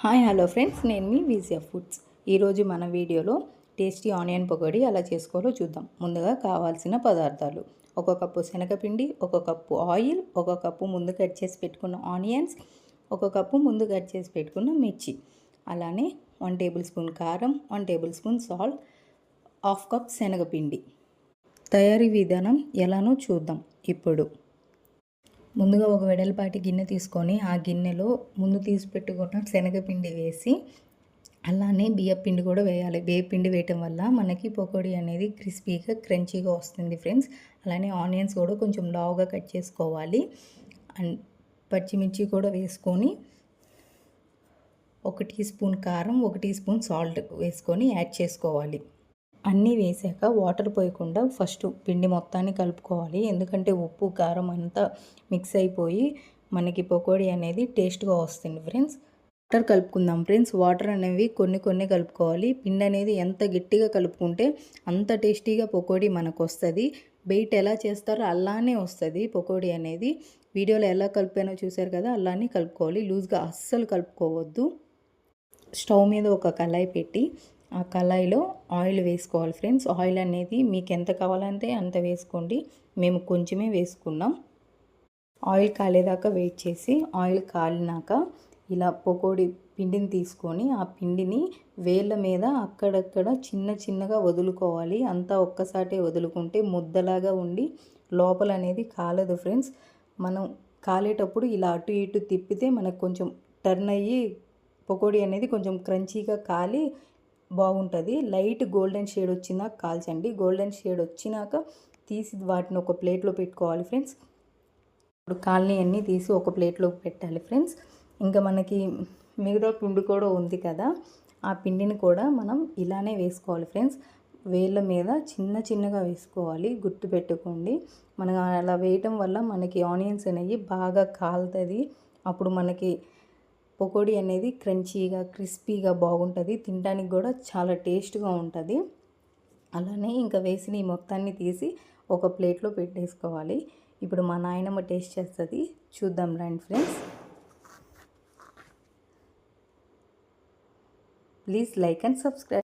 Hi hello friends, నేను మీ విజియా foods. ఈరోజు మన వీడియోలో టేస్టీ ఆనియన్ పకోడీ ఎలా చేసుకోవాలో చూద్దాం. ముందుగా కావాల్సిన పదార్థాలు: 1 కప్పు శనగపిండి, 1 కప్పు ఆయిల్, 1 కప్పు ముందు కట్ చేసి పెట్టుకున్న ఆనియన్స్, 1 కప్పు ముందు కట్ చేసి పెట్టుకున్న మిర్చి, అలానే 1 టేబుల్ స్పూన్ కారం, 1 టేబుల్ స్పూన్ సాల్ట్, 1/2 కప్ శనగపిండి. తయారీ విధానం ఎలానో చూద్దాం. ఇప్పుడు ముందుగా ఒక వెడల్పాటి గిన్నె తీసుకొని ఆ గిన్నెలో ముందు తీసి పెట్టుకున్న శనగపిండి వేసి, అలానే బియ్యపిండి కూడా వేయాలి. బియ్యపిండి వేయటం వల్ల మనకి పకోడీ అనేది క్రిస్పీగా క్రంచీగా వస్తుంది ఫ్రెండ్స్. అలానే ఆనియన్స్ కూడా కొంచెం లావుగా కట్ చేసుకోవాలి. అండ్ పచ్చిమిర్చి కూడా వేసుకొని 1 టీ స్పూన్ కారం, 1 టీ స్పూన్ సాల్ట్ వేసుకొని యాడ్ చేసుకోవాలి. అన్నీ వేసాక వాటర్ పోయకుండా ఫస్ట్ పిండి మొత్తాన్ని కలుపుకోవాలి. ఎందుకంటే ఉప్పు కారం అంతా మిక్స్ అయిపోయి మనకి పకోడీ అనేది టేస్ట్గా వస్తుంది ఫ్రెండ్స్. వాటర్ కలుపుకుందాం ఫ్రెండ్స్. వాటర్ అనేవి కొన్ని కలుపుకోవాలి. పిండి అనేది ఎంత గట్టిగా కలుపుకుంటే అంత టేస్టీగా పకోడీ మనకు వస్తుంది. బయట ఎలా చేస్తారో అలానే వస్తుంది పకోడీ అనేది. వీడియోలో ఎలా కలిపానో చూసారు కదా, అలానే కలుపుకోవాలి. లూజ్గా అస్సలు కలుపుకోవద్దు. స్టవ్ మీద ఒక కళాయి పెట్టి ఆ కళాయిలో ఆయిల్ వేసుకోవాలి ఫ్రెండ్స్. ఆయిల్ అనేది మీకు ఎంత కావాలంటే అంత వేసుకోండి. మేము కొంచెమే వేసుకున్నాం. ఆయిల్ కాలేదాకా వెయిట్ చేసి ఆయిల్ కాలినాక ఇలా పకోడీ పిండిని తీసుకొని ఆ పిండిని వేళ్ళ మీద అక్కడక్కడ చిన్నగా వదులుకోవాలి. అంతా ఒక్కసాటే వదులుకుంటే ముద్దలాగా ఉండి లోపల అనేది కాలదు ఫ్రెండ్స్. మనం కాలేటప్పుడు ఇలా అటు ఇటు తిప్పితే మనకు కొంచెం టర్న్ అయ్యి పకోడీ అనేది కొంచెం క్రంచీగా కాలి బాగుంటుంది. లైట్ గోల్డెన్ షేడ్ వచ్చినాక కాల్చండి. గోల్డెన్ షేడ్ వచ్చినాక తీసి వాటిని ఒక ప్లేట్లో పెట్టుకోవాలి ఫ్రెండ్స్. ఇప్పుడు కాలనీ అన్నీ తీసి ఒక ప్లేట్లోకి పెట్టాలి ఫ్రెండ్స్. ఇంకా మనకి మిగతా పిండి కూడా ఉంది కదా, ఆ పిండిని కూడా మనం ఇలానే వేసుకోవాలి ఫ్రెండ్స్. వేళ్ళ మీద చిన్నగా వేసుకోవాలి, గుర్తుపెట్టుకోండి. మనం అలా వేయటం వల్ల మనకి ఆనియన్స్ అనేవి బాగా కాలుతుంది. అప్పుడు మనకి పకోడీ అనేది క్రంచీగా క్రిస్పీగా బాగుంటుంది. తినడానికి కూడా చాలా టేస్ట్గా ఉంటుంది. అలానే ఇంకా వేసిన ఈ మొత్తాన్ని తీసి ఒక ప్లేట్లో పెట్టేసుకోవాలి. ఇప్పుడు మా నాయనమ్మ టేస్ట్ చేస్తుంది, చూద్దాం రండి friends. Please like and subscribe.